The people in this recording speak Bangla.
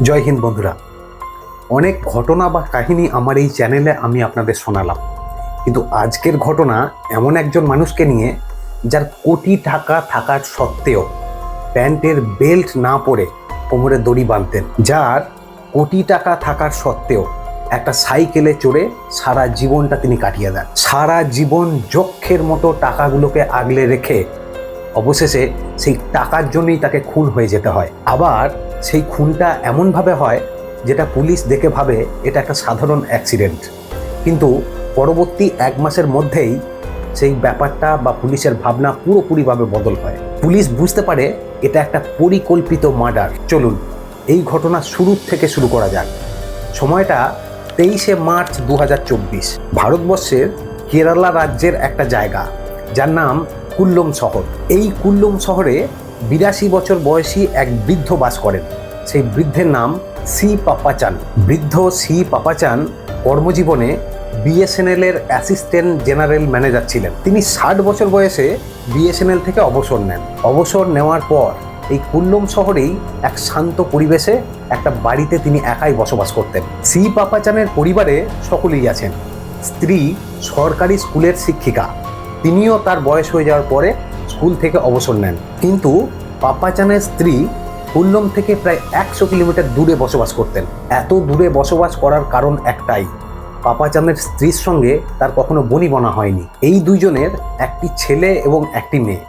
জয় হিন্দ বন্ধুরা। অনেক ঘটনা বা কাহিনী আমার এই চ্যানেলে আমি আপনাদের শোনালাম, কিন্তু আজকের ঘটনা এমন একজন মানুষকে নিয়ে যার কোটি টাকা থাকার সত্ত্বেও প্যান্টের বেল্ট না পরে কোমরে দড়ি বাঁধতেন, যার কোটি টাকা থাকার সত্ত্বেও একটা সাইকেলে চড়ে সারা জীবনটা তিনি কাটিয়ে দেন। সারা জীবন যক্ষের মতো টাকাগুলোকে আগলে রেখে অবশেষে সেই টাকার জন্যই তাকে খুন হয়ে যেতে হয়। আবার সেই খুনটা এমনভাবে হয় যেটা পুলিশ দেখে ভাবে এটা একটা সাধারণ অ্যাক্সিডেন্ট, কিন্তু পরবর্তী 1 মাসের মধ্যেই সেই ব্যাপারটা বা পুলিশের ভাবনা পুরোপুরিভাবে বদল হয়। পুলিশ বুঝতে পারে এটা একটা পরিকল্পিত মার্ডার। চলুন এই ঘটনা শুরু থেকে শুরু করা যাক। সময়টা 23শে মার্চ 2024। ভারতবর্ষের কেরালা রাজ্যের একটা জায়গা যার নাম কুল্লম শহর। এই কুল্লম শহরে 82 বছর বয়সী এক বৃদ্ধ বাস করেন। সেই বৃদ্ধের নাম সি পাপাচান। বৃদ্ধ সি পাপাচান কর্মজীবনে বিএসএনএল এর অ্যাসিস্ট্যান্ট জেনারেল ম্যানেজার ছিলেন। তিনি 60 বছর বয়সে বিএসএনএল থেকে অবসর নেন। অবসর নেওয়ার পর এই কুল্লম শহরেই এক শান্ত পরিবেশে একটা বাড়িতে তিনি একাই বসবাস করতেন। সি পাপাচানের পরিবারে সকলেই আছেন। স্ত্রী সরকারি স্কুলের শিক্ষিকা, তিনিও তার বয়স হয়ে যাওয়ার পরে স্কুল থেকে অবসর নেন। কিন্তু পাপাচানের স্ত্রী কুল্লম থেকে প্রায় 100 কিলোমিটার দূরে বসবাস করতেন। এত দূরে বসবাস করার কারণ একটাই, পাপাচানের স্ত্রীর সঙ্গে তার কখনো বনিবনা হয়নি। এই দুইজনের একটি ছেলে এবং একটি মেয়ে।